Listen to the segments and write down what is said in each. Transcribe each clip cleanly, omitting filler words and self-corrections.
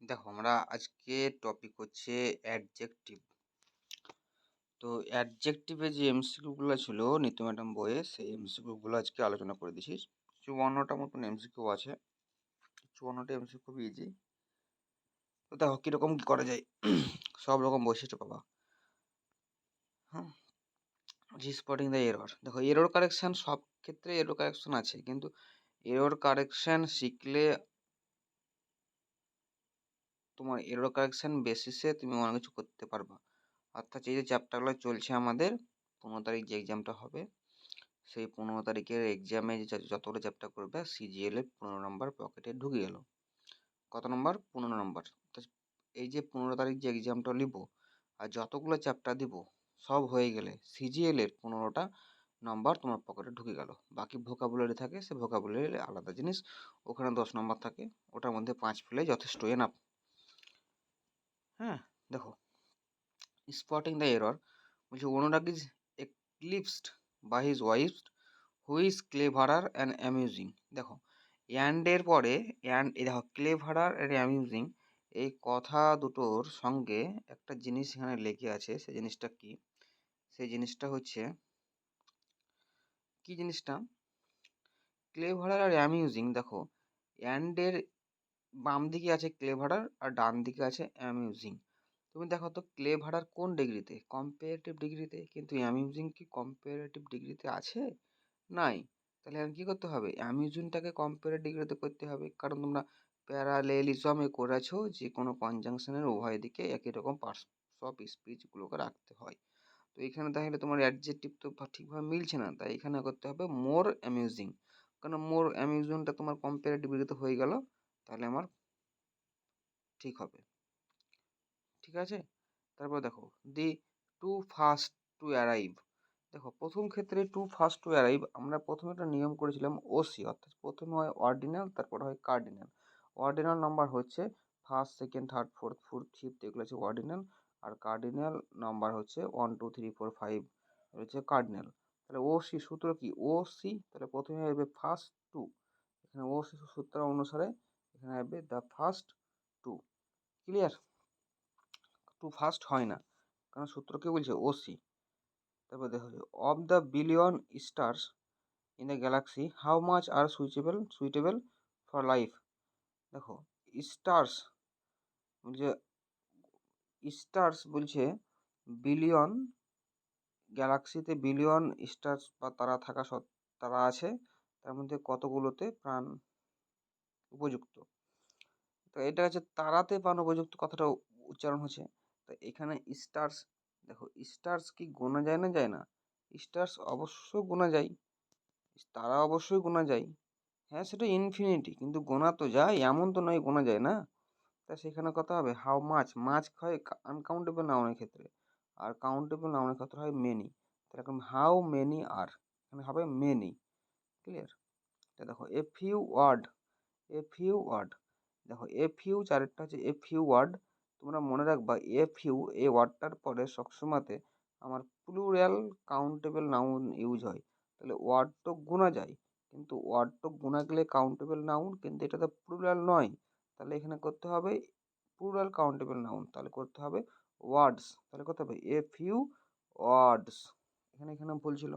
দেখো আমরা আজকে টপিক হচ্ছে অ্যাডজেক্টিভ। তো অ্যাডজেক্টিভে যে এমসিকিউগুলো ছিল নিতু ম্যাডাম বইয়ে, সেই এমসিকিউগুলো আজকে আলোচনা করে দিচ্ছি। 54টা মতন এমসিকিউ আছে। 54টা এমসিকিউ খুব ইজি। তো দেখো কীরকম কী করা যায়। সব রকম বৈশিষ্ট্য পাবা। হ্যাঁ, স্পটিং দ্য এরর। দেখো এরর কারেকশান, সব ক্ষেত্রে এরর কারেকশান আছে, কিন্তু এরর কারেকশান শিখলে তোমার এরর কারেকশান বেসিসে তুমি অনেক কিছু করতে পারবা। অর্থাৎ এই যে চ্যাপ্টারগুলো চলছে আমাদের, 15 তারিখ যে এক্সামটা হবে, সেই 15 তারিখের এক্সামে যে যতগুলো চ্যাপ্টার করবে সিজিএল এর 15 নম্বর পকেটে ঢুকে গেল। কত নম্বর? 15 নম্বর। এই যে 15 তারিখ যে এক্সামটা নিব আর যতগুলো চ্যাপ্টার দিব সব হয়ে গেলে সিজিএল এর 15টা নম্বর তোমার পকেটে ঢুকে গেল। বাকি ভোকাবুলারি থাকে, সে ভোকাবুলারি আলাদা জিনিস, ওখানে 10 নম্বর থাকে, ওটার মধ্যে 5 পেলে যথেষ্ট এনাফ। হ্যাঁ, দেখো স্পটিং দ্য এরর বলছে Anurag is eclipsed by his wife who is cleverer and amusing. দেখো অ্যান্ডের পরে দেখো ক্লেভারার অ্যান্ড অ্যামিউজিং, এই কথা দুটোর সঙ্গে একটা জিনিস এখানে লেগে আছে। সেই জিনিসটা কি? সেই জিনিসটা হচ্ছে কি জিনিসটা? ক্লেভারার আর অ্যামিউজিং। দেখো অ্যান্ডের বাম দিকে আছে ক্লেভারার আর ডান দিকে আছে অ্যামিউজিং। তুমি দেখো তো ক্লেভারার কোন ডিগ্রিতে? কম্পারেটিভ ডিগ্রিতে। কিন্তু অ্যামিউজিং কি কম্পারেটিভ ডিগ্রিতে আছে? নাই। তাহলে এখন কী করতে হবে? অ্যামিউজিংটাকে কম্পারেটিভ ডিগ্রিতে করতে হবে, কারণ তোমরা প্যারালেলিজমে করেছো যে কোনো কনজাংশনের উভয় দিকে একই রকম পার্টস অফ স্পিচগুলোকে রাখতে হয়। তো এখানে তাহলে তোমার অ্যাডজেক্টিভ তো ঠিকভাবে মিলছে না, তাই এখানে করতে হবে মোর অ্যামিউজিং। কারণ মোর অ্যামিউজিংটা তোমার কম্পারেটিভ ডিগ্রিতে হয়ে গেল, তাহলে আমার ঠিক হবে। ঠিক আছে, তারপর দেখো দি টু ফাস্ট টু অ্যারাইভ। দেখো প্রথম ক্ষেত্রে টু ফাস্ট টু অ্যারাইভ আমরা প্রথমে একটা নিয়ম করেছিলাম ওসি, অর্থাৎ প্রথমে হয় অর্ডিনাল, তারপর হয় কার্ডিনাল। অর্ডিনাল নাম্বার হচ্ছে first, second, third, fourth, fifth, এগুলো হচ্ছে অর্ডিনাল। আর কার্ডিনাল নাম্বার হচ্ছে 1 2 3 4 5 হচ্ছে কার্ডিনাল। তাহলে ওসি সূত্র কি? ওসি, তাহলে প্রথমে হবে ফার্স্ট টু। এখানে ওসি সূত্র অনুসারে এখানে হবে the first two. Clear? Two first হয় না, কারণ সূত্র কি বলছে? ওসি। তারপর দেখো of the billion stars in the galaxy how much are suitable for life. দেখো স্টার্স বলছে, স্টার্স বলছে বিলিয়ন, গ্যালাক্সিতে বিলিয়ন স্টার্স বা তারা থাকা তারা আছে, তার মধ্যে কতগুলোতে প্রাণ উপযুক্ত। তো এটা হচ্ছে তারাতে প্রাণ উপযুক্ত কথাটা উচ্চারণ হচ্ছে। তো এখানে স্টার্স, দেখো স্টার্স কি গোনা যায় না? যায় না। স্টার্স অবশ্যই গোনা যায়, তারা অবশ্যই গোনা যায়। হ্যাঁ সেটা ইনফিনিটি, কিন্তু গোনা তো যায়, এমন তো নয় গোনা যায় না। তা সেখানে কথা হবে হাউ মাচ। মাছ হয় আনকাউন্টেবল নাউনের ক্ষেত্রে, আর কাউন্টেবল নাউনের ক্ষেত্রে হয় মেনি। তাহলে এখন হাউ মেনি আর, এখানে হবে মেনি। ক্লিয়ার? দেখো a few word, a few word. দেখো এ ফিউ চারেরটা হচ্ছে এ ফিউ ওয়ার্ড। তোমরা মনে রাখবা এ ফিউ এই ওয়ার্ডটার পরে সবসময়তে আমার প্লুরাল কাউন্টেবল নাউন ইউজ হয়। তাহলে ওয়ার্ড তো গোনা যায়, কিন্তু ওয়ার্ড তো গোনা গেলে কাউন্টেবল নাউন, কিন্তু এটা তো প্লুরাল নয়। তাহলে এখানে করতে হবে প্লুরাল কাউন্টেবল নাউন, তাহলে করতে হবে ওয়ার্ডস। তাহলে করতে হবে এ ফিউ ওয়ার্ডস। এখানে ভুল ছিল।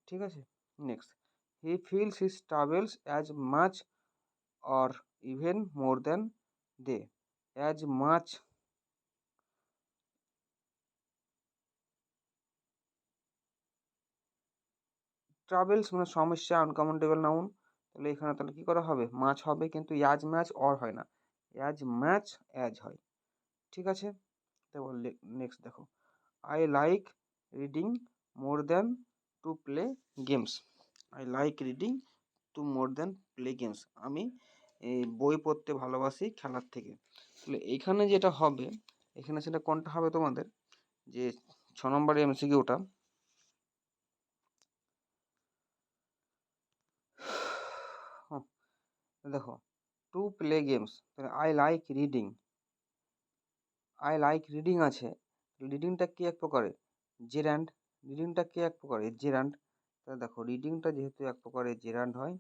ঠিক আছে, next he feels his travels as much or even more than they. As much, travels মানে সমস্যা, আনকাউন্টেবল নাউন। তাহলে এখানে তাহলে কী করা হবে? মাছ হবে, কিন্তু অ্যাজ ম্যাচ অর হয় না, অ্যাজ ম্যাচ অ্যাজ হয়। ঠিক আছে, তারপর নেক্সট দেখো I like reading more than to play games. I like reading to more than play games. আমি বই পড়তে ভালোবাসি খেলার থেকে। তাহলে এইখানে যেটা হবে, এখানে সেটা কোনটা হবে তোমাদের? যে 6 নম্বরের এমসিকিউটা, দেখো টু প্লে গেমস, তাহলে I like reading, I like reading আছে। রিডিংটা কি এক প্রকারে? জেরান্ড। রিডিংটা কি এক প্রকারে? জেরান্ড। তাহলে দেখো রিডিংটা যেহেতু এক প্রকারের জেরান্ড হয়,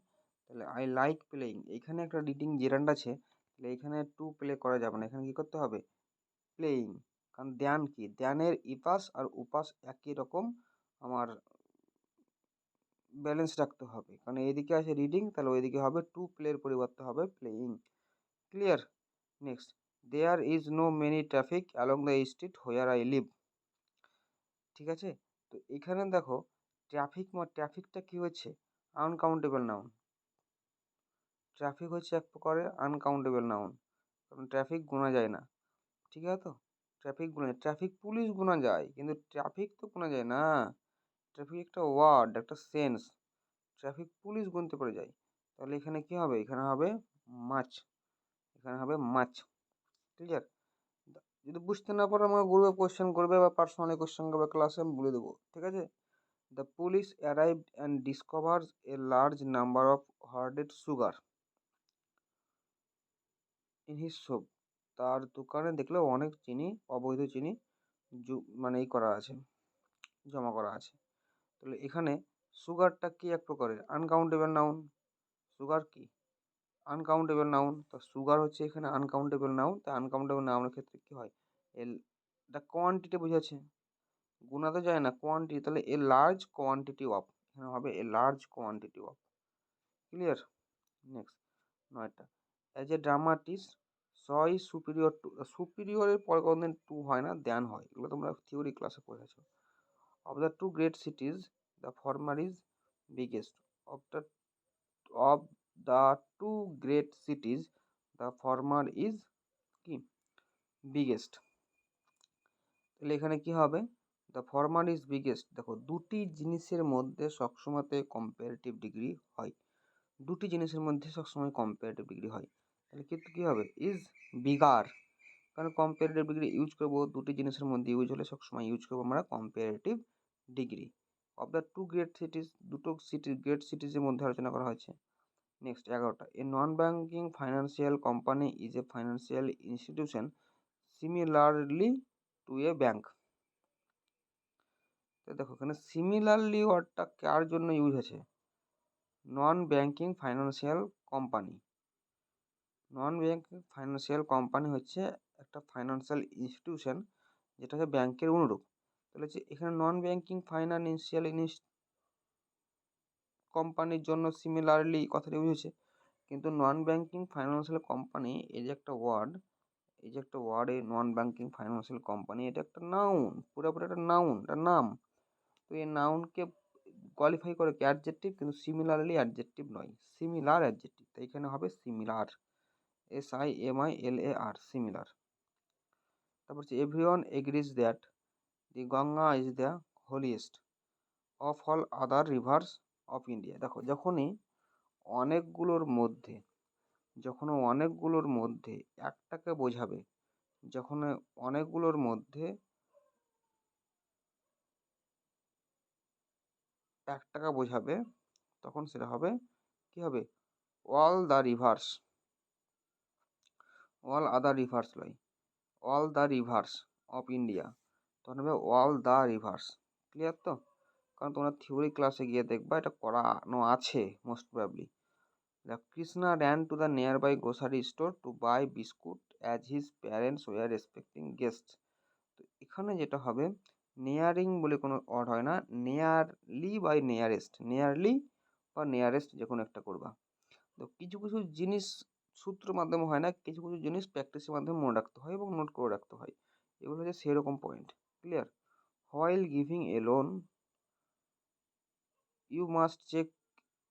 তাহলে আই লাইক প্লেয়িং, এখানে একটা রিডিং জেরান্ড আছে, তাহলে এখানে টু প্লে করা যাবে না, এখানে কী করতে হবে প্লেয়িং। কারণ দ্যান কি, দ্যানের ইপাস আর উপাস একই রকম আমার ব্যালেন্স রাখতে হবে, কারণ এইদিকে আছে রিডিং, তাহলে ওইদিকে হবে টু প্লের পরিবর্তে হবে playing. Clear? Next, there is no many traffic along the street where I live. ঠিক আছে, তো এখানে দেখো ট্রাফিকটা কি হচ্ছে আনকাউন্টেবল নাউন। ট্রাফিক হচ্ছে এক প্রকারের আনকাউন্টেবল নাউন, কারণ ট্রাফিক গোনা যায় না। ঠিক আছে, তো ট্রাফিক পুলিশ গোনা যায়, কিন্তু ট্রাফিক তো গোনা যায় না। ট্রাফিক একটা ওয়ার্ড, একটা সেন্স, ট্রাফিক পুলিশ গুনতে পারে যায়। তাহলে এখানে কি হবে, এখানে হবে মাছ, এখানে হবে মাছ। ক্লিয়ার? যদি বুঝতে না পারো আমার গ্রুপে কোয়েশ্চেন করবে বা পার্সোনালি কোয়েশ্চেন করবে, ক্লাসে আমি বলে দেবো। ঠিক আছে, the police arrived and discovers a large number of hoarded sugar in his shop. তার দোকানে দেখলো অনেক চিনি, অবৈধ চিনি মানে এই করা আছে, জমা করা আছে। তাহলে এখানে সুগারটা কি এক প্রকারের আনকাউন্টেবল নাউন। সুগার কি আনকাউন্টেবল নাউন, তো সুগার হচ্ছে এখানে আনকাউন্টেবল নাউন। তাই আনকাউন্টেবল নাউনের ক্ষেত্রে কি হয়, এর দ্য কোয়ান্টিটি বোঝাচ্ছে, গুণা তো যায় না, কোয়ান্টিটি, তাহলে এ লার্জ কোয়ান্টিটি অফ, এখানে হবে a large quantity of. Clear? Next 9টা, as a dramatist Shaw is superior to, সুপিরিয়রের পরে কোনোদিন টু হয় না, দেন হয়, এগুলো তোমরা থিওরি ক্লাসে পড়েছো। Of the two great cities the former is biggest. Of the of the two great cities the former is কি বিগেস্ট। তাহলে এখানে কি হবে, দ্য ফরমার ইজ বিগেস্ট। দেখো দুটি জিনিসের মধ্যে সবসময়তে কম্পারেটিভ ডিগ্রি হয়, দুটি জিনিসের মধ্যে সবসময় কম্পারেটিভ ডিগ্রি হয়। তাহলে কিন্তু কী হবে ইজ বিগার, কারণ কম্পারেটিভ ডিগ্রি ইউজ করবো দুটি জিনিসের মধ্যে ইউজ হলে সবসময় ইউজ করবো আমরা comparative degree. Of the two great cities, দুটো সিটি গ্রেট সিটিজের মধ্যে আলোচনা করা হয়েছে। নেক্সট 11টা, a non banking financial company is a financial institution similarly to a bank. তো দেখো এখানে সিমিলারলি ওয়ার্ডটা কার জন্য ইউজ আছে, non banking financial company. Non banking financial company হচ্ছে একটা ফাইন্যান্সিয়াল ইনস্টিটিউশন যেটা হচ্ছে ব্যাংকের অনুরূপ। তাহলে হচ্ছে এখানে নন ব্যাঙ্কিং ফাইন্যান্সিয়াল কোম্পানির জন্য সিমিলারলি কথাটা ইউজ হয়েছে, কিন্তু নন ব্যাঙ্কিং ফাইন্যান্সিয়াল কোম্পানি এই যে একটা ওয়ার্ড, এই যে একটা ওয়ার্ড, এই নন ব্যাঙ্কিং ফাইন্যান্সিয়াল কোম্পানি, এটা একটা নাউন, পুরোপুরি একটা নাউন, একটা নাম। তো এই নাউনকে কোয়ালিফাই করে কি অ্যাডজেক্টিভ, কিন্তু সিমিলারলি অ্যাডজেক্টিভ নয়, সিমিলার অ্যাডজেক্টিভ, তাই এখানে হবে সিমিলার, SIMILAR, সিমিলার। তারপর হচ্ছে everyone agrees that the Ganga is the holiest of all other rivers of India. দেখো অনেকগুলোর মধ্যে যখন অনেকগুলোর মধ্যে একটাকে বোঝাবে, যখন অনেকগুলোর মধ্যে একটাকে বোঝাবে, তখন সেটা হবে কি হবে all the rivers, all other rivers লয়, all the rivers of India, তখন হবে অল দ্য রিভার্স। ক্লিয়ার তো? কারণ তোমরা থিওরি ক্লাসে গিয়ে দেখবা এটা করানো আছে most probably. Krishna ran to the nearby grocery store to buy biscuit as his parents were expecting guest. তো এখানে যেটা হবে নিয়ারিং বলে কোনো ওয়ার্ড হয় না, নিয়ারলি বাই নিয়ারেস্ট, নিয়ারলি বা নিয়ারেস্ট যে কোনো একটা করবা। তো কিছু কিছু জিনিস সূত্র মাধ্যমে হয় না, কিছু কিছু জিনিস প্র্যাকটিসের মাধ্যমে মনে রাখতে হয় এবং নোট করে রাখতে হয়, এগুলো হচ্ছে সেরকম point. Clear? While giving a loan you must check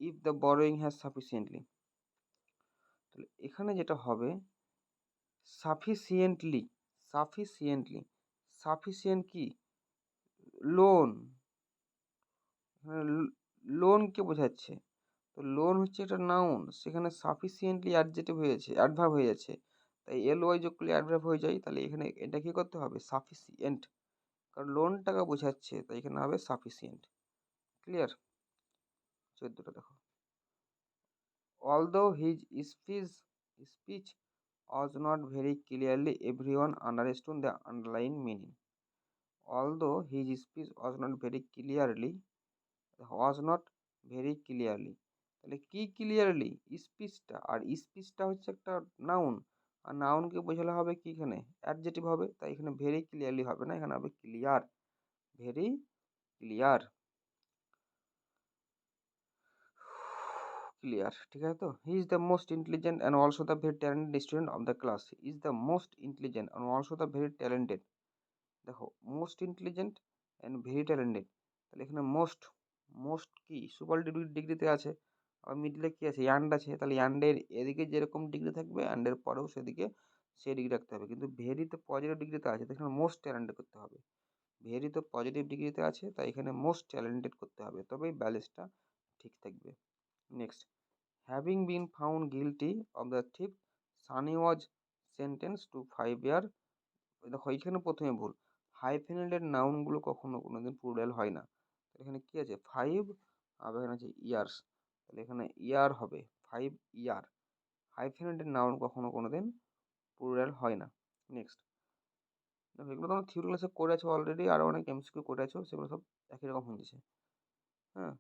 if the borrowing has sufficiently. তাহলে এখানে যেটা হবে সাফিসিয়েন্টলি, সাফিসিয়েন্টলি, সাফিসিয়েন্ট কি লোন, লোনকে বোঝাচ্ছে, তো লোন হচ্ছে একটা নাউন, সেখানে সাফিসিয়েন্টলি অ্যাডজেক্টিভ হয়েছে, অ্যাডভার্ব হয়ে যাচ্ছে, তাই LY যোগ করলে অ্যাডভার্ব হয়ে যায়। তাহলে এখানে এটা কি করতে হবে সাফিসিয়েন্ট, কারণ লোনটাকে বোঝাচ্ছে, তাই এখানে হবে সাফিসিয়েন্ট। ক্লিয়ার? 14টা দেখো, although his speech was not very clearly, everyone understood the underlying meaning. Although his speech was not very clearly, তাহলে কি ক্লিয়ারলি স্পিচটা, আর স্পিচটা হচ্ছে একটা নাউন, আর নাউনকে বোঝালে হবে কি এখানে অ্যাডজেক্টিভ হবে, তাই এখানে ভেরি ক্লিয়ারলি হবে না, এখানে হবে ক্লিয়ার, ভেরি ক্লিয়ার, ক্লিয়ার। ঠিক আছে, তো he is the most intelligent and also the very talented student of the class, is the most intelligent and also the very talented. দেখো most intelligent and very talented, তাহলে এখানে most, most কি superlative ডিগ্রিতে আছে, আর মিডলে কি আছে and আছে, তাহলে অ্যান্ডের এদিকে যেরকম ডিগ্রি থাকবে অ্যান্ডের পরেও সেদিকে সেই ডিগ্রি রাখতে হবে, কিন্তু ভেরি তো পজিটিভ ডিগ্রিতে আছে, তো এখানে মোস্ট ট্যালেন্টেড করতে হবে। ভেরি তো পজিটিভ ডিগ্রিতে আছে, তাই এখানে মোস্ট ট্যালেন্টেড করতে হবে, তবেই ব্যালেন্সটা ঠিক থাকবে। Next, having been found guilty of the thief, Sunny was sentence to 5 year. দেখো এইখানে প্রথমে ভুল, হাইফেনেটেড নাউনগুলো কখনো কোনোদিন প্লুরাল হয় না, এখানে কি আছে 5, আর এখানে আছে ইয়ার্স, তাহলে এখানে ইয়ার হবে 5 ইয়ার, হাইফেনেটেড নাউন কখনো কোনোদিন প্লুরাল হয় না। নেক্সট, দেখো এগুলো তোমরা থিওরি ক্লাসে করে আছো অলরেডি, আরও অনেক এমসিকিউ করে আছো, সেগুলো সব একই রকম হয়েছে। হ্যাঁ,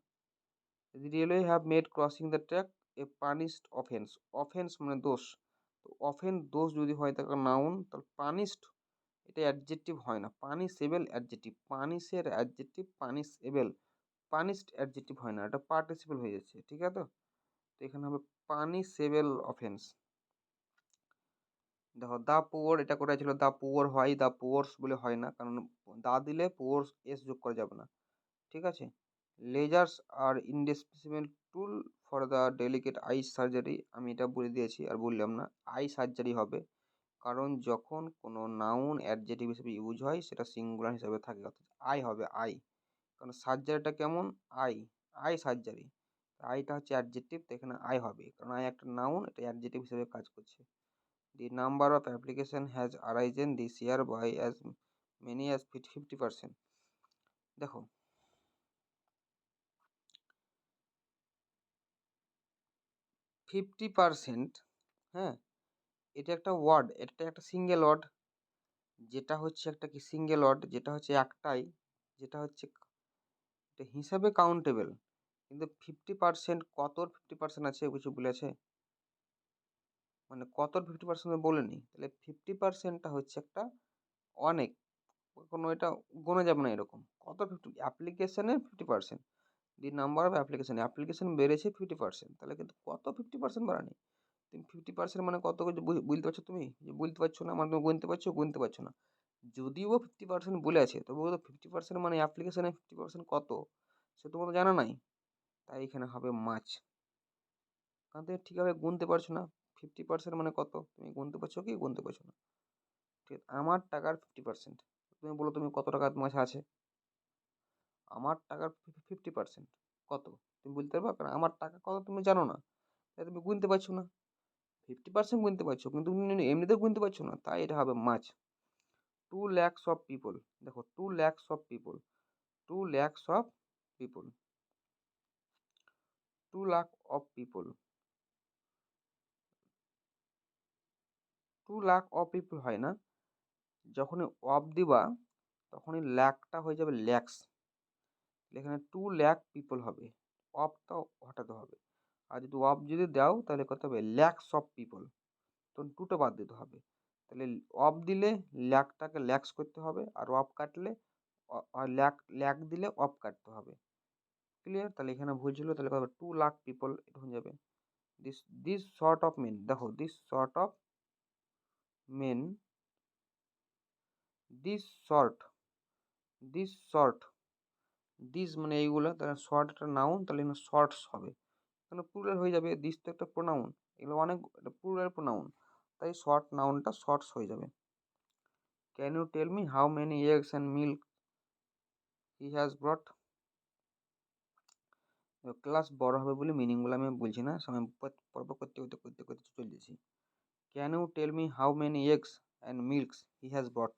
railway have made crossing the track a punished offence, offence মানে দোষ, তো অফেন্স দোষ যদি হয় তাকে নাউন, তাহলে পানিশড এটা অ্যাডজেক্টিভ হয় না, পানিশেবল অ্যাডজেক্টিভ, পানিশের অ্যাডজেক্টিভ পানিশেবল, পানিশড অ্যাডজেক্টিভ হয় না, এটা পার্টিসিপল হয়ে যাচ্ছে। ঠিক আছে, তো এখানে হবে পানিশেবল অফেন্স। দেখো দা পুয়ার, এটা কোথায় ছিল, দা পুয়ার হয়, দা পুয়ার্স বলে হয় না, কারণ দা দিলে পুয়ার্স এস যোগ করা যাবে না। ঠিক আছে, lasers are indispensable tool for the delicate eye surgery, আমি এটা বলে দিয়েছি আর বললাম না, আই সার্জারি হবে, কারণ যখন কোনো নাউন অ্যাডজেক্টিভ হিসেবে ইউজ হয় সেটা সিঙ্গুলার হিসেবে থাকে, অর্থাৎ আই হবে আই, কারণ সার্জারিটা কেমন আই, আই সার্জারি, আইটা হচ্ছে অ্যাডজেক্টিভ, তো এখানে আই হবে, কারণ আই একটা নাউন, এটা অ্যাডজেক্টিভ হিসেবে কাজ করছে। The number of application has arisen this year by as many as 50%। দেখো 50%, হ্যাঁ, এটা একটা ওয়ার্ড, এটা একটা সিঙ্গেল ওয়ার্ড, যেটা হচ্ছে একটা কি সিঙ্গেল ওয়ার্ড, যেটা হচ্ছে একটাই, যেটা হচ্ছে এটা হিসাবে কাউন্টেবল, কিন্তু 50% কতর 50% আছে কিছু বলেছে, মানে কতর 50% বলেনি, তাহলে 50%টা হচ্ছে একটা অনেক, কোনো এটা গোনা যাবে না এরকম, কত 50 অ্যাপ্লিকেশনের 50%, দি নাম্বার অফ অ্যাপ্লিকেশন, অ্যাপ্লিকেশন বেড়েছে 50%, তাহলে কিন্তু কত 50% বাড়ানি, তুমি 50% মানে কত কিছু বুঝতে পারছো, তুমি যে বুঝতে পারছো না মানে তুমি গুনতে পারছো না, যদিও 50% বলে আছে তবুও তো 50% মানে অ্যাপ্লিকেশনের 50% কত সে তোমার তো জানা নাই, তাই এখানে হবে মাছ, কারণ তুমি ঠিকভাবে গুনতে পারছো না, 50% মানে কত তুমি গুনতে পারছো কি গুনতে পারছো না। ঠিক আছে, আমার টাকার 50%, তুমি বলো তুমি কত টাকা তোমার কাছে আছে, আমার টাকার 50% কত তুমি বলতে পারবে, কারণ আমার টাকা কত তুমি জানো না, তাই তুমি গুনতে পারছো না, 50% গুনতে পারছো কিন্তু তুমি এমনিতেও গুনতে পারছো না, তাই এটা হবে মাছ। 2 lakhs অফ পিপল, দেখো 2 lakhs of people, 2 lakhs of people, 2 lakh of people, 2 lakh of people হয় না, যখনই অফ দিবা তখনই ল্যাকটা হয়ে যাবে ল্যাক্স, এখানে 2 লাখ পিপল হবে, অফটাও হটাতে হবে, আর যদি অফ যদি দাও তাহলে কত হবে ল্যাক্স অফ পিপল, তখন টুটা বাদ দিতে হবে, তাহলে অফ দিলে ল্যাকটাকে ল্যাক্স করতে হবে, আর অফ কাটলে আর ল্যাক ল্যাক দিলে অফ কাটতে হবে। ক্লিয়ার, তাহলে এখানে ভুল ছিল, তাহলে কত 2 লাখ পিপল এটা হয়ে যাবে। This this sort of men, দেখো this sort of men, this short, this short, this মানে এইগুলো, তাহলে শর্ট একটা নাউন, তাহলে এখানে শর্টস হবে, তাহলে প্লুরাল হয়ে যাবে, দিস তো একটা প্রোনাউন, এগুলো অনেক প্লুরাল প্রোনাউন, তাই শর্ট নাউনটা শর্টস হয়ে যাবে। Can you tell me how many eggs and milk he has brought, class বড় হবে বলে মিনিংগুলো আমি বলছি না, সময় পর্ব করতে করতে করতে করতে চলে যাচ্ছি। Can you tell me how many eggs and milks he has brought,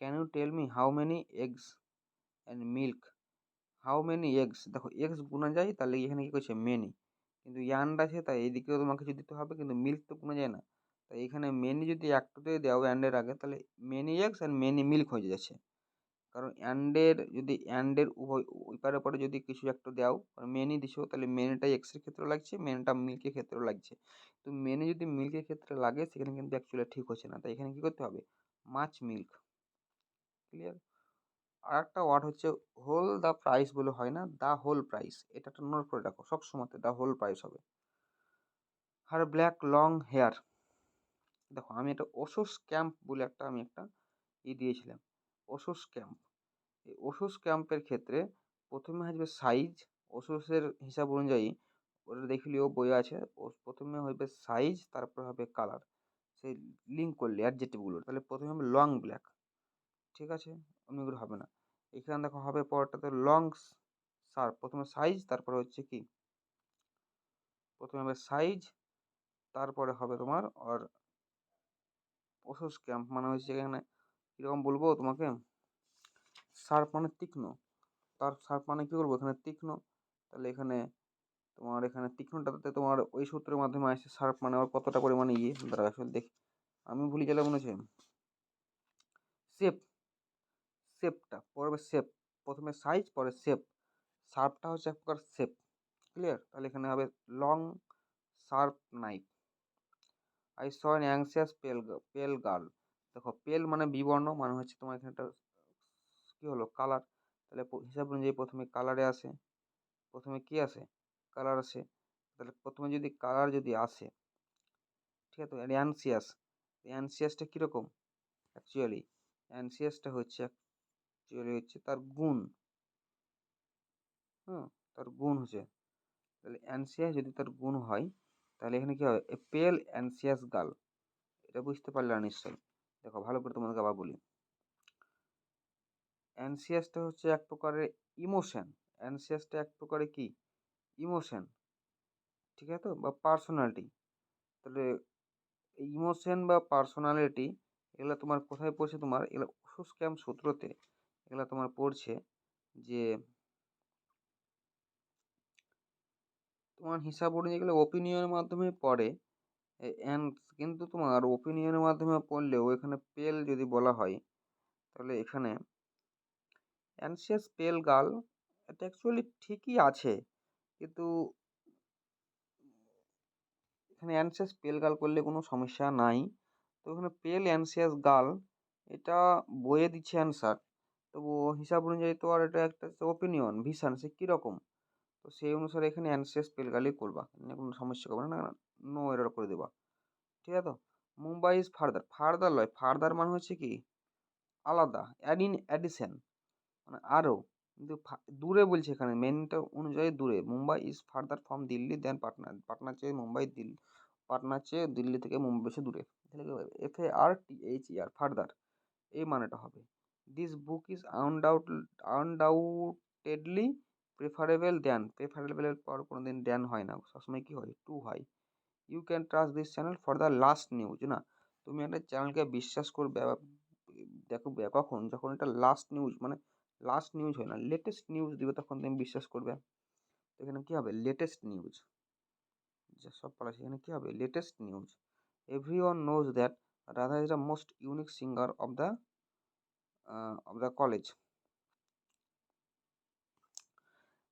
can you tell me how many eggs and milk, how many eggs, দেখো এগস গুণা যায়, তাহলে এখানে কী করছে মেনি, কিন্তু ইয়ান্ড আছে তাই এইদিকেও তোমাকে কিছু দিতে হবে, কিন্তু মিল্ক তো গুণা যায় না, তাই এখানে মেনি যদি একটাতে দেওয়া অ্যান্ডের আগে তাহলে many eggs and many milk হয়ে যাচ্ছে, কারণ অ্যান্ডের ওই পারে পরে যদি কিছু একটা দাও, মেনই দিছো, তাহলে মেনটাই এক্সের ক্ষেত্রে লাগছে, মেনটা মিল্কের ক্ষেত্রেও লাগছে। তো মেনে যদি মিল্কের ক্ষেত্রে লাগে সেখানে কিন্তু অ্যাকচুয়ালি ঠিক হচ্ছে না, তাই এখানে কী করতে হবে, মাছ মিল্ক। ক্লিয়ার? আর একটা ওয়ার্ড হচ্ছে হোল দ্য প্রাইস বলে হয় না, দ্য হোল প্রাইস, এটা একটা নোট করে রাখো সবসময়, দ্য হোল প্রাইস হবে। হার ব্ল্যাক লং হেয়ার, দেখো আমি একটা ওশোস ক্যাম্প বলে আমি একটা দিয়েছিলাম, ওশোস ক্যাম্প। এই ওশোস ক্যাম্পের ক্ষেত্রে প্রথমে আসবে সাইজ, ওশোসের হিসাব অনুযায়ী ওটা দেখলেও বই আছে, প্রথমে হবে সাইজ, তারপর হবে কালার। সেই লিঙ্ক করলে অ্যাডজেক্টিভগুলো, তাহলে প্রথমে হবে লং ব্ল্যাক, ঠিক আছে, অন্যগুলো হবে না। এখানে দেখো হবে পরটাতে লং শার্প, প্রথমে সাইজ, তারপরে হচ্ছে কি, প্রথমে হবে সাইজ, তারপরে হবে তোমার আর ওশোস ক্যাম্প মানে হচ্ছে এখানে কীরকম বলবো তোমাকে, শার্প মানে তীক্ষ্ণ, তার শার্প মানে কী করবো এখানে তীক্ষ্ণ, তাহলে এখানে তোমার এখানে তীক্ষ্ণটাতে তোমার ওই সূত্রের মাধ্যমে আসছে শার্প মানে আবার কতটা পরিমাণে দাঁড়া আসলে দেখি, আমি ভুলে গেলে মনে হচ্ছে শেপ, শেপটা পরে শেপ, প্রথমে সাইজ পরে শেপ, শার্পটা হচ্ছে এক প্রকার শেপ। ক্লিয়ার? তাহলে এখানে হবে long sharp knife. I saw an অ্যাংসিয়াস পেল গার্ল, দেখো পেল মানে বিবর্ণ, মানে হচ্ছে তোমার এখানে একটা কী হলো কালার, তাহলে হিসাব অনুযায়ী প্রথমে কালারে আসে, প্রথমে কি আসে, কালার আসে, তাহলে প্রথমে যদি কালার যদি আসে, ঠিক আছে, অ্যানসিয়াস, অ্যানসিয়াসটা কীরকম অ্যাকচুয়ালি, অ্যানসিয়াসটা হচ্ছে তার গুণ, তার গুণ হচ্ছে, তাহলে অ্যানসিয়াস যদি তার গুণ হয়, তাহলে এখানে কী হবে, এ পেল অ্যানসিয়াস গার্ল, এটা বুঝতে পারলে না নিশ্চয়ই। দেখো ভালো করে তোমাদেরকে আবার বলি, অ্যানসিয়াসটা হচ্ছে এক প্রকারের ইমোশন, অ্যানসিয়াসটা এক প্রকারের কি ইমোশন, ঠিক আছে তো, বা পার্সোনালিটি। তাহলে ইমোশন বা পার্সোনালিটি এগুলো তোমার কোথায় পড়ছে, তোমার এগুলো ওশোস ক্যাম্প সূত্রতে এগুলো তোমার পড়ছে, যে তোমার হিসাব অনুযায়ী এগুলো ওপিনিয়নের মাধ্যমে পড়ে, কিন্তু তোমার ওপিনিয়নের মাধ্যমে পড়লেও এখানে পেল যদি বলা হয়, তাহলে এখানে অ্যানসিয়াস পেল গার্ল এটা অ্যাকচুয়ালি ঠিকই আছে, কিন্তু এখানে অ্যানসিয়াস পেল গার্ল করলে কোনো সমস্যা নাই। তো এখানে পেল অ্যানসিয়াস গার্ল এটা বইয়ে দিচ্ছে অ্যান্সার, তবু হিসাব অনুযায়ী তো আর এটা একটা ওপিনিয়ন ভিশন, সে কীরকম, তো সেই অনুসারে এখানে অ্যানসিয়াস পেল গার্লই করবা, কোনো সমস্যা করবে না, নো এরর করে দেবা, ঠিক আছে তো। মুম্বাই ইজ ফার্দার, ফার্দার লয়, ফার্দার মানে হচ্ছে কি আলাদা, অ্যাডিশন মানে আরও, কিন্তু দূরে বলছে এখানে মেনটা অনুযায়ী দূরে, Mumbai is farther from Delhi than Patna, পাটনার চেয়ে পাটনার চেয়ে দিল্লি থেকে মুম্বাই বেশি দূরে, তাহলে FARTHER ফার্দার, এই মানেটা হবে। This book is undoubtedly preferable than, প্রেফারেবলের পর কোনো দিন দেন হয় না, সবসময় কী হয় টু হয়। You can trust this channel for the last news, না তুমি একটা চ্যানেলকে বিশ্বাস করবে দেখো কখন, যখন এটা লাস্ট নিউজ মানে লাস্ট নিউজ হয় না, লেটেস্ট নিউজ দিবে তখন তুমি বিশ্বাস করবে। তো এখানে কী হবে লেটেস্ট নিউজ, যেসব পড়া সেখানে কী হবে latest news. Every one knows that Radha is the most unique singer of the college.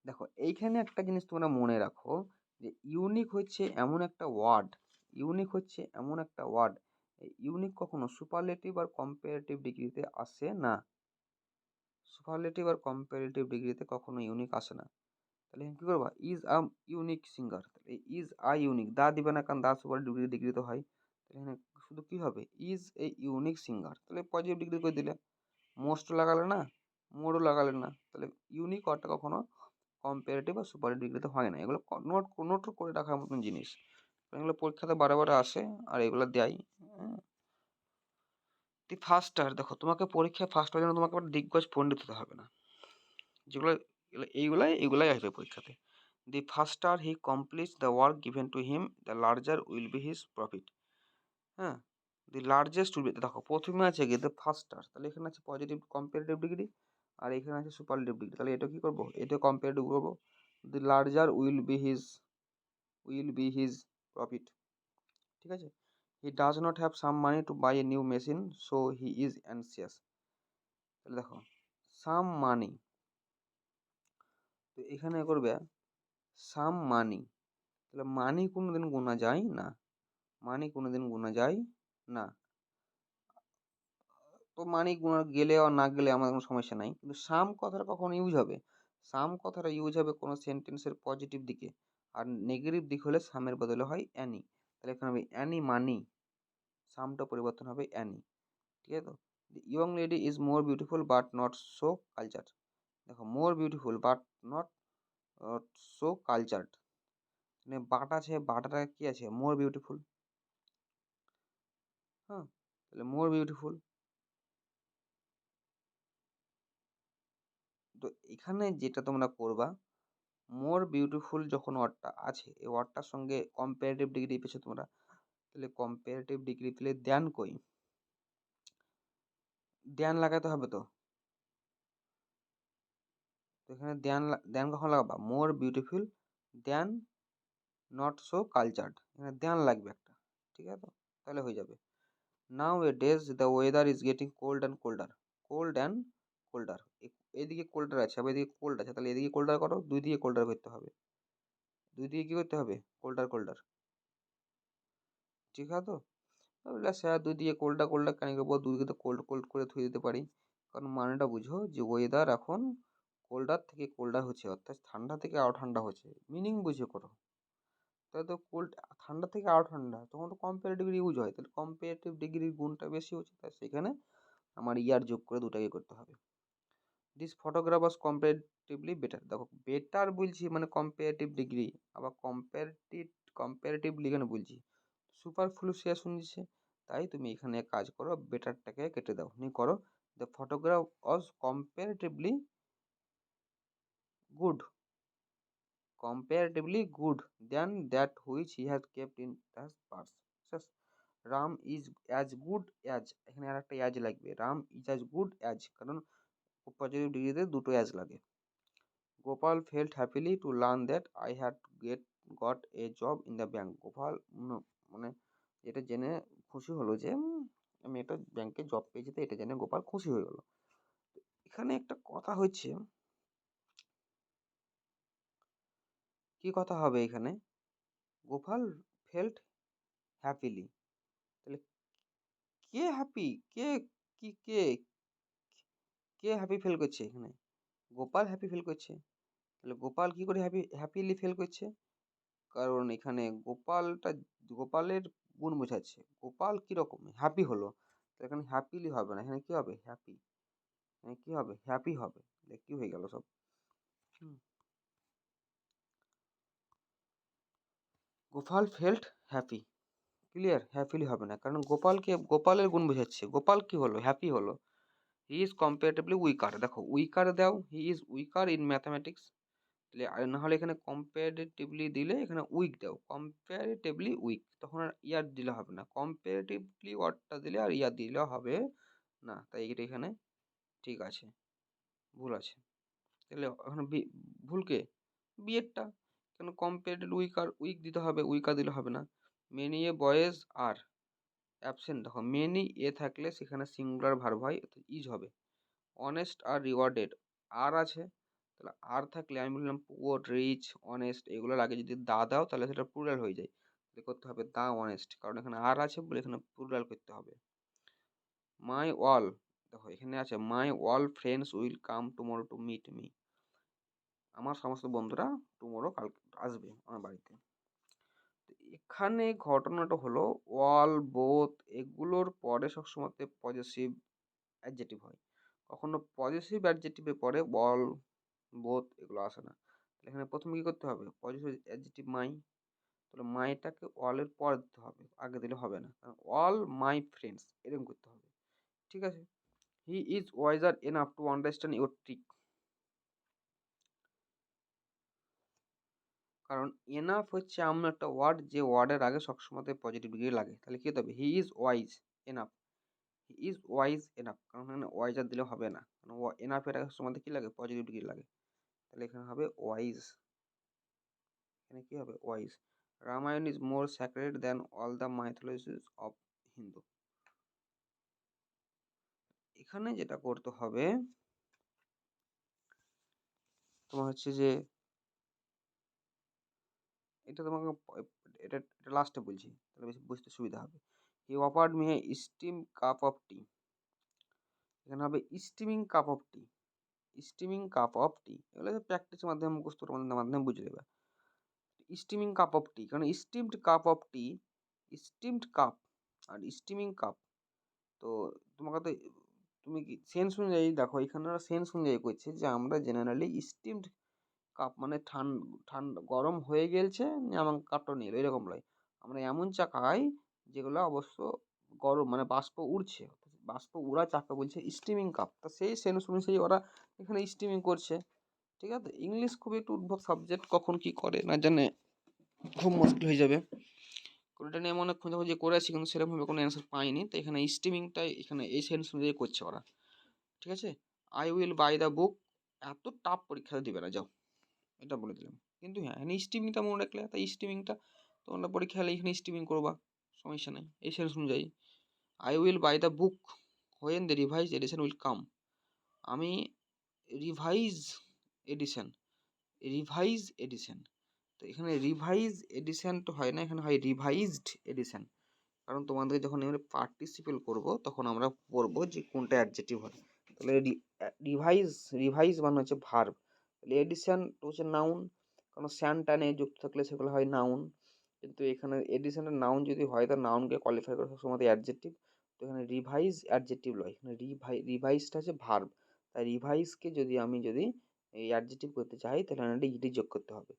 দেখো এইখানে একটা জিনিস তোমরা মনে রাখো, যে ইউনিক হচ্ছে এমন একটা ওয়ার্ড, ইউনিক হচ্ছে এমন একটা ওয়ার্ড, ইউনিক কখনো সুপারলেটিভ আর কম্পারেটিভ ডিগ্রিতে আসে না, সুপারলেটিভ আর কম্পারেটিভ ডিগ্রিতে কখনো ইউনিক আসে না। তাহলে কী করবা, ইজ আ ইউনিক সিঙ্গার, তাহলে ইজ আ ইউনিক, দা দিবে না, কারণ দা সুপার ডিগ্রিতে হয়, তাহলে এখানে শুধু কী হবে ইজ এ ইউনিক সিঙ্গার, তাহলে পজিটিভ ডিগ্রি করে দিলে, মোস্ট লাগালে না, মোরও লাগালে না, তাহলে ইউনিক ওয়ার্ডটা কখনো কম্পারেটিভ আর সুপার ডিগ্রিতে হয় না। এগুলো নোট করে রাখার মতন জিনিস, এগুলো পরীক্ষাতে বারে বারে আসে আর এগুলো দেয়। দি ফাস্টার, দেখো তোমাকে পরীক্ষায় ফার্স্ট হওয়ার জন্য তোমাকে আবার দিগ্গজ পণ্ডিত হতে হবে না, যেগুলো এইগুলাই আসবে পরীক্ষাতে। The faster he completes the work given to him the larger will be his profit. হ্যাঁ, দি লার্জেস্ট উইল বি, দেখো প্রথমে আছে গিয়ে দ্য ফাস্টার, তাহলে এখানে আছে পজিটিভ কম্পারেটিভ ডিগ্রি, আর এখানে আছে সুপারলেটিভ ডিগ্রি, তাহলে এটা কী করবো, এটা কম্পারেটিভ করবো, the larger will be his profit, ঠিক আছে। He does not have some money to buy a new machine so he is anxious, তাহলে দেখো সাম মানি, তো এখানে করবে সাম মানি, তাহলে মানি কোনোদিন গোনা যায় না, মানি কোনোদিন গোনা যায় না। তো মানি গোনা গেলে আর না গেলে আমার কোনো সমস্যা নাই, কিন্তু সাম কথাটা কখন ইউজ হবে? সাম কথাটা ইউজ হবে কোনো সেন্টেন্সের পজিটিভ দিকে, আর নেগেটিভ দিক হলে সামের বদলে হয় অ্যানি। তাহলে এখানে হবে অ্যানি মানি, সামটা পরিবর্তন হবে অ্যানি। ঠিক আছে তো? Young lady is more beautiful but not so culture. দেখো more beautiful but not so cultured, মানে বাট আছে, বাটাটা কি আছে? More beautiful. হ্যাঁ, তাহলে মোর বিউটিফুল। তো এখানে যেটা তোমরা করবা, মোর বিউটিফুল যখন ওয়ার্ডটা আছে, এই ওয়ার্ডটার সঙ্গে কম্পারেটিভ ডিগ্রি পেয়েছো তোমরা, তাহলে কম্পারেটিভ ডিগ্রি পেলে দেন কই? দেন লাগাতে হবে তো। তো এখানে দেন কখন লাগাবা? More beautiful than not so cultured, এখানে দেন লাগবে একটা। ঠিক আছে তো? তাহলে হয়ে যাবে। Nowadays the weather is getting cold and colder, cold and colder. এদিকে কোল্ডার আছে, আবার এদিকে কোল্ড আছে, তাহলে এদিকে কোল্ডার করো, দুই দিকে কোল্ডার করতে হবে, দুই দিকে কি করতে হবে? Colder colder. ঠিক আছে তো? তাহলে স্যার দুই দিকে কোল্ডার কোল্ডার কেন করবো? দুই দিকে তো কোল্ড কোল্ড করে ধুয়ে দিতে পারি। কারণ মানেটা বুঝো যে ওয়েদার এখন কোল্ডার থেকে কোল্ডার হচ্ছে, অর্থাৎ ঠান্ডা থেকে আরও ঠান্ডা হচ্ছে, মিনিং বুঝে করো। তাহলে তো কোল্ড, ঠান্ডা থেকে আরও ঠান্ডা, তখন তো কম্পারেটিভ ডিগ্রি ইউজ হয়, তাহলে কম্পারেটিভ ডিগ্রির গুণটা বেশি হচ্ছে, তাই সেখানে আমার ইয়ার যোগ করে দুটাকে করতে হবে। This photograph was comparatively better, দেখো বেটার বলছি মানে কম্পারেটিভ ডিগ্রি, আবার কম্পারেটিভলি এখানে বলছি, সুপারফ্লুসিয়াস শুনছে, তাই তুমি এখানে কাজ করো, বেটারটাকে কেটে দাও, নি করো the photograph was comparatively good, comparatively good than that which he has kept in his purse. Just Ram is as good as, এখানে আর একটা অ্যাজ লাগবে, Ram is as good as, কারণ পজিটিভ ডিগ্রিতে দুটো অ্যাজ লাগে। Gopal felt happily to learn that I had got a job in the bank. Gopal মানে এটা জেনে খুশি হলো যে আমি একটা ব্যাংকে জব পেয়েছি, তো এটা জেনে গোপাল খুশি হয়ে গেল। এখানে একটা কথা হচ্ছে, কি কথা হবে এখানে? গোপাল ফেল্ট হ্যাপিলি, তাহলে কে হ্যাপি, কে কি কে কে হ্যাপি ফিল করছে এখানে? গোপাল হ্যাপি ফিল করছে। তাহলে গোপাল কি করে হ্যাপিলি ফিল করছে? কারণ এখানে গোপালের গুণ বোঝাচ্ছে, গোপাল কিরকম হ্যাপি হলো, তো এখানে হ্যাপিলি হবে না, এখানে কি হবে? হ্যাপি, এখানে কি হবে? হ্যাপি হবে। তাহলে কি হয়ে গেল সব? হুম। Gopal felt happy, clear? Happily হবে না, কারণ গোপালের গুণ বোঝাচ্ছে, গোপাল কি হলো? হ্যাপি হলো। হি ইজ কম্পারেটিভলি উইকার, দেখো উইকার দাও, he is weaker in mathematics, তাহলে আর না হলে এখানে কম্পারেটিভলি দিলে এখানে উইক দাও, কম্পারেটিভলি উইক, তখন আর ইয়ার দিলে হবে না, কম্পারেটিভলি ওয়ার্ডটা দিলে আর ইয়ার দিলে হবে না, তাই এটা এখানে ঠিক আছে, ভুল আছে। তাহলে এখানে ভুল কে? বিয়েরটা, কেন কম্পারেটিভ উইক দিতে হবে, উইকার দিলে হবে না। Many a boys are absent, দেখো মেনি এ থাকলে সেখানে সিঙ্গুলার ভার্ব হয়, ইজ হবে। অনেস্ট আর রিওয়ার্ডেড, আর আছে, তাহলে আর থাকলে আমি বললাম পুয়ার রিচ অনেস্ট, এগুলোর আগে যদি দা দাও তাহলে সেটা প্লুরাল হয়ে যায়, তাহলে করতে হবে দা অনেস্ট, কারণ এখানে আর আছে বলে এখানে প্লুরাল করতে হবে। মাই অল, দেখো এখানে আছে my all friends will come tomorrow to meet me, আমার সমস্ত বন্ধুরা টুমোরো কাল আসবে আমার বাড়িতে। তো এখানে ঘটনাটা হলো অল বোথ এগুলোর পরে সবসময় পজেসিভ অ্যাডজেক্টিভ হয়, কখনো পজিটিভ অ্যাডজেক্টিভের পরে অল বোথ এগুলো আসে না। তাহলে এখানে প্রথমে কী করতে হবে? পজিটিভ অ্যাডজেক্টিভ মাই, তাহলে মাইটাকে অলের পর দিতে হবে, আগে দিলে হবে না, কারণ অল মাই ফ্রেন্ডস এরকম করতে হবে। ঠিক আছে? He is wiser enough to understand your trick, কারণ এনাফ হচ্ছে এমন একটা ওয়ার্ড যে ওয়ার্ডের আগে সবসময় পজিটিভ ডিগ্রি লাগে, তাহলে কী হতে হবে? He is wise enough, he is wise enough, কারণ এখানে ওয়াইজার দিলে হবে না, কারণ এনাফের আগে সময় কী লাগে? পজিটিভ ডিগ্রি লাগে, তাহলে এখানে হবে ওয়াইজ, এখানে কী হবে? Wise. Ramayan is more sacred than all the mythologies of Hindu, এখানে যেটা করতে হবে তোমার হচ্ছে যে এটা তোমাকে এটা লাস্টে বলছি, তাহলে বেশি বুঝতে সুবিধা হবে। He offered me a steam cup of tea, এখানে হবে steaming cup of tea, steaming cup of tea, এগুলো প্র্যাকটিসের মাধ্যমে মুখস্থর মাধ্যমে বুঝে নেবে। স্টিমিং কাপ অফ টি, কারণ steamed cup of tea, steamed cup আর স্টিমিং কাপ, তো তোমাকে তো তুমি কি সেন্স অনুযায়ী দেখো, এখানে সেন্স অনুযায়ী করছে যে আমরা জেনারেলি স্টিমড কাপ মানে ঠান্ডা গরম হয়ে গেছে এমন কাপটা নিল এরকম নয়, আমরা এমন চা খাই যেগুলো অবশ্য গরম মানে বাষ্প উড়ছে, বাষ্প উড়া চাকে বলছে স্টিমিং কাপ। তা সেই সেন্স অনুযায়ী ওরা এখানে স্টিমিং করছে। ঠিক আছে, ইংলিশ খুবই একটু উদ্ভব সাবজেক্ট, কখন কি করে না জানে, খুব মুশকিল হয়ে যাবে। কোনটা নিয়ে মনে খোঁজাখুঁজি করেছি কিন্তু সেরকমভাবে কোনো অ্যান্সার পাইনি, তো এখানে স্টিমিংটাই এখানে এই সেন্স অনুযায়ী করছে ওরা। ঠিক আছে, আই উইল বাই দ্য বুক, এত টাফ পরীক্ষা দিবে না, যাও এটা বলে দিলাম। কিন্তু হ্যাঁ, এখানে স্টিমিংটা মনে রাখলে, তাই স্টিমিংটা তোমরা পরীক্ষা হলে এখানে স্টিমিং করবা, সমস্যা নেই এই সেন্স অনুযায়ী। I will buy the book when the revise edition will come, আমি রিভাইজ এডিশন, রিভাইজ এডিশন, তো এখানে রিভাইজ এডিশন তো হয় না, এখানে হয় রিভাইজড এডিশন, কারণ তোমাদের যখন আমরা পার্টিসিপেল করব তখন আমরা পড়বো যে কোনটা অ্যাডজেক্টিভ হয়। তাহলে রিভাইজ, রিভাইজ মানে হচ্ছে ভার্ব, তাহলে এডিশন তো হচ্ছে নাউন, কারণ স্যানটানে যুক্ত থাকলে সেগুলো হয় নাউন, কিন্তু এখানে এডিশনের নাউন যদি হয় তার নাউনকে কোয়ালিফাই করে সবসময় অ্যাডজেক্টিভ, তো এখানে রিভাইজ অ্যাডজেক্টিভ লয়, এখানে রিভাইজটা হচ্ছে ভার্ব, তাই রিভাইজকে যদি এই অ্যাডজেক্টিভ করতে চাই তাহলে এখানে ইডি যোগ করতে হবে।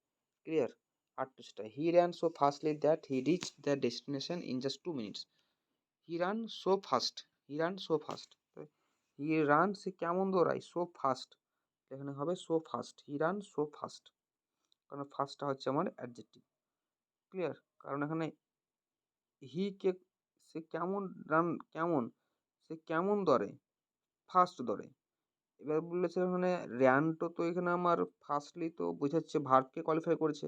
ক্লিয়ার? আটটা, he ran so fastly that he reach the destination in just 2 minutes, he run so fast, he run so fast, he run সে কেমন দৌড়ায়, সো ফাস্ট, এখানে হবে so fast, he run so fast, কারণ ফাস্টটা হচ্ছে আমার অ্যাডজেক্টিভ। ক্লিয়ার? কারণ এখানে হি কে, সে কেমন রান, কেমন সে কেমন দৌড়ে, ফাস্ট দৌড়ে। এবার বলেছে এখানে র্যানটো, তো এখানে আমার ফার্স্টলি তো বোঝাচ্ছে ভার্বকে কোয়ালিফাই করেছে,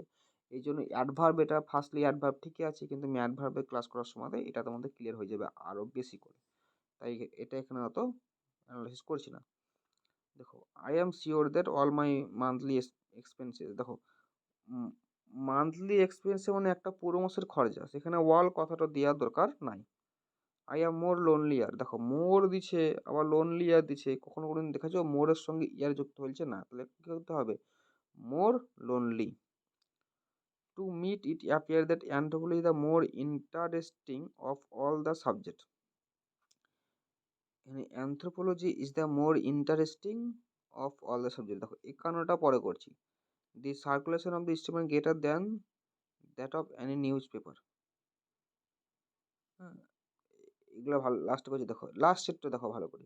এই জন্য অ্যাডভার্ব, এটা ফার্স্টলি অ্যাডভার্ব ঠিকই আছে, কিন্তু আমি অ্যাডভার্বে ক্লাস করার সময় এটা তোমাদের ক্লিয়ার হয়ে যাবে আরও বেশি করে, তাই এটা এখানে অত অ্যানালাইসিস করছি না। দেখো, I am sure that all my monthly expenses, দেখো মান্থলি এক্সপেন্সে মানে একটা পুরো মাসের খরচা, সেখানে ওয়াল কথাটা দেওয়ার দরকার নাই। আই অ্যাম মোর লোনলিয়ার, দেখো মোর দিছে আবার লোনলিয়ার দিছে, কখনো কোনো দেখেছো মোরের সঙ্গে ইয়ার যুক্ত হয়েছে না, তাহলে কী করতে হবে, more lonely. To meet it appear that anthropology the more interesting of all the subject, এখানে anthropology is the more interesting of all the subject, দেখো একান্নটা পরে করছি। The circulation of the statement greater than that of any newspaper, হ্যাঁ এগুলো ভালো লাস্টে করছি। দেখো লাস্ট সেটটা দেখো ভালো করে,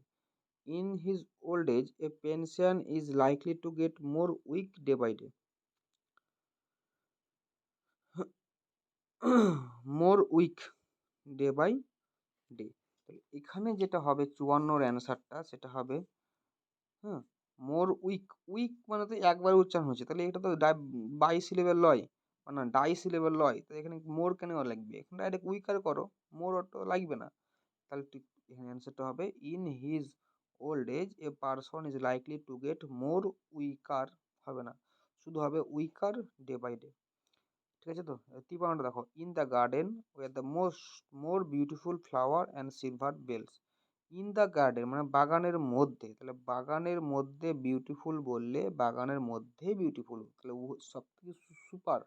in his old age a pension is likely to get more weak day by day, more weak day by day, তাহলে এখানে যেটা হবে 54 অ্যান্সারটা সেটা হবে, হ্যাঁ মোর উইক, উইক মানে তো একবার উচ্চারণ হচ্ছে, তাহলে এটা তো বাই সিলেবেল লয়, মানে ডাই সিলেবেল লয়, তো এখানে মোর কেন লাগবে, এখানে ডাইরেক্ট উইকার করো, মোর তো লাগবে না, তাহলে ঠিক এখানে অ্যান্সারটা হবে in his old age a person is likely to get more weaker, হবে না, শুধু হবে উইকার ডে বাই ডে। ঠিক আছে, তো 53টা দেখো, in the garden were the more beautiful flower and silver bells, in the garden মানে বাগানের মধ্যে, তাহলে বাগানের মধ্যে বিউটিফুল বললে বাগানের মধ্যে বিউটিফুল, তাহলে সব থেকে সুপার,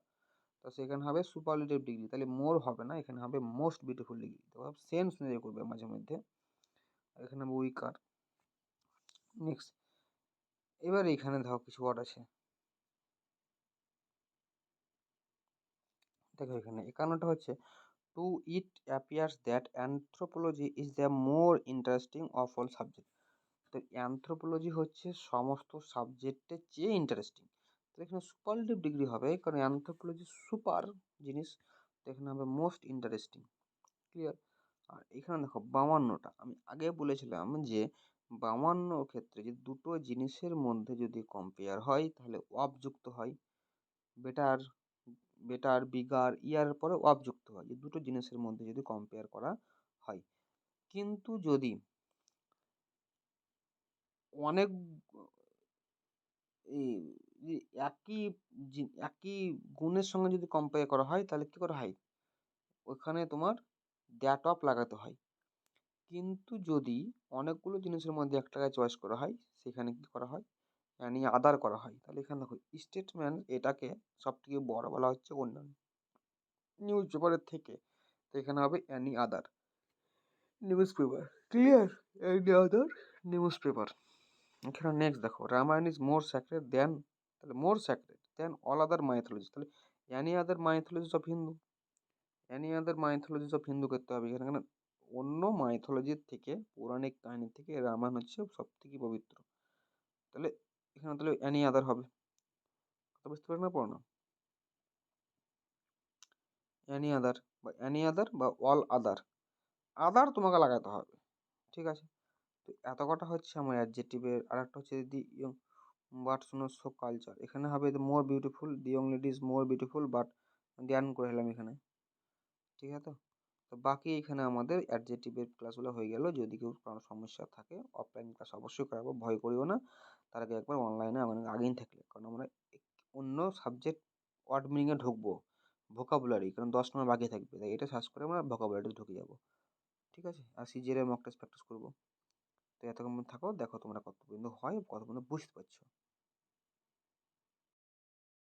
তো সেখানে হবে সুপারলেটিভ ডিগ্রি, তাহলে মোর হবে না, এখানে হবে মোস্ট বিউটিফুল ডিগ্রি, তো সেন্স অনুযায়ী করবে মাঝে মধ্যে, এখানে হবে উইকার। নেক্সট, এবার এখানে দেখো কিছু ওয়ার্ড আছে, দেখো এখানে 51টা হচ্ছে to it appears that anthropology is the more interesting of all subject, তো অ্যানথ্রোপোলজি হচ্ছে সমস্ত সাবজেক্টের চেয়ে ইন্টারেস্টিং, তো এখানে সুপারলেটিভ ডিগ্রি হবে, কারণ অ্যানথ্রোপোলজি সুপার জিনিস, তো এখানে হবে মোস্ট ইন্টারেস্টিং। ক্লিয়ার? আর এখানে দেখো 52টা, আমি আগে বলেছিলাম যে 52 ক্ষেত্রে যে দুটো জিনিসের মধ্যে যদি কম্পেয়ার হয় তাহলে অফ যুক্ত হয়, বেটার, বেটার বিগার ইয়ার পরে অফ যুক্ত হয়, যে দুটো জিনিসের মধ্যে যদি কম্পেয়ার করা হয়, কিন্তু যদি অনেক এই যদি একই গুণের সঙ্গে যদি কম্পেয়ার করা হয় তাহলে কী করা হয়, ওখানে তোমার দ্যাট অফ লাগাতে হয়। কিন্তু যদি অনেকগুলো জিনিসের মধ্যে একটাকে চয়েস করা হয়, সেখানে কী করা হয়, অ্যানি আদার করা হয়। তাহলে এখানে দেখো স্টেটমেন্ট এটাকে সবথেকে বড় বলা হচ্ছে অন্যান্য নিউজ পেপারের থেকে। তো এখানে হবে any other newspaper. Clear? Any other newspaper. এখানে নেক্সট দেখো, Ramayan is more sacred than, তাহলে more sacred than all other mythology. তাহলে any other mythologies of Hindu, any other mythologies of Hindu করতে হবে এখানে। অন্য মাইথোলজির থেকে, পৌরাণিক কাহিনীর থেকে রামায়ণ হচ্ছে সব থেকে পবিত্র। তাহলে এখানে তাহলে অ্যানি আদার হবে। কথা বুঝতে পারলে না পড়ো না? অ্যানি আদার বা অল আদার, আদার তোমাকে লাগাতে হবে। ঠিক আছে? তো এত কটা হচ্ছে আমার অ্যাডজেক্টিভের। আর একটা হচ্ছে দি ইয়ং বাট শোনো সো কালচার, এখানে হবে more beautiful, the young lady is more beautiful but ধ্যান করে এলাম এখানে। ঠিক আছে? তো বাকি এখানে আমাদের অ্যাডজেক্টিভের ক্লাসগুলো হয়ে গেল। যদি কেউ কোনো সমস্যা থাকে অফলাইন ক্লাস অবশ্যই করাবো, ভয় করিও না। তার আগে একবার অনলাইনে আমাদের আগেই থাকলে, কারণ আমরা অন্য সাবজেক্ট ওয়ার্ড মিনিংয়ে ঢুকবো, ভোকাবুলারি, কারণ 10 নম্বর বাকি থাকবে, তাই এটা সার্চ করে আমরা ভোকাবুলারিতে ঢুকে যাবো। ঠিক আছে? আর সিজিএল এর মক টেস্ট প্র্যাকটিস করবো। তো এতক্ষণ থাকো, দেখো তোমরা কত পর্যন্ত হয়, কত পর্যন্ত বুঝতে পারছো।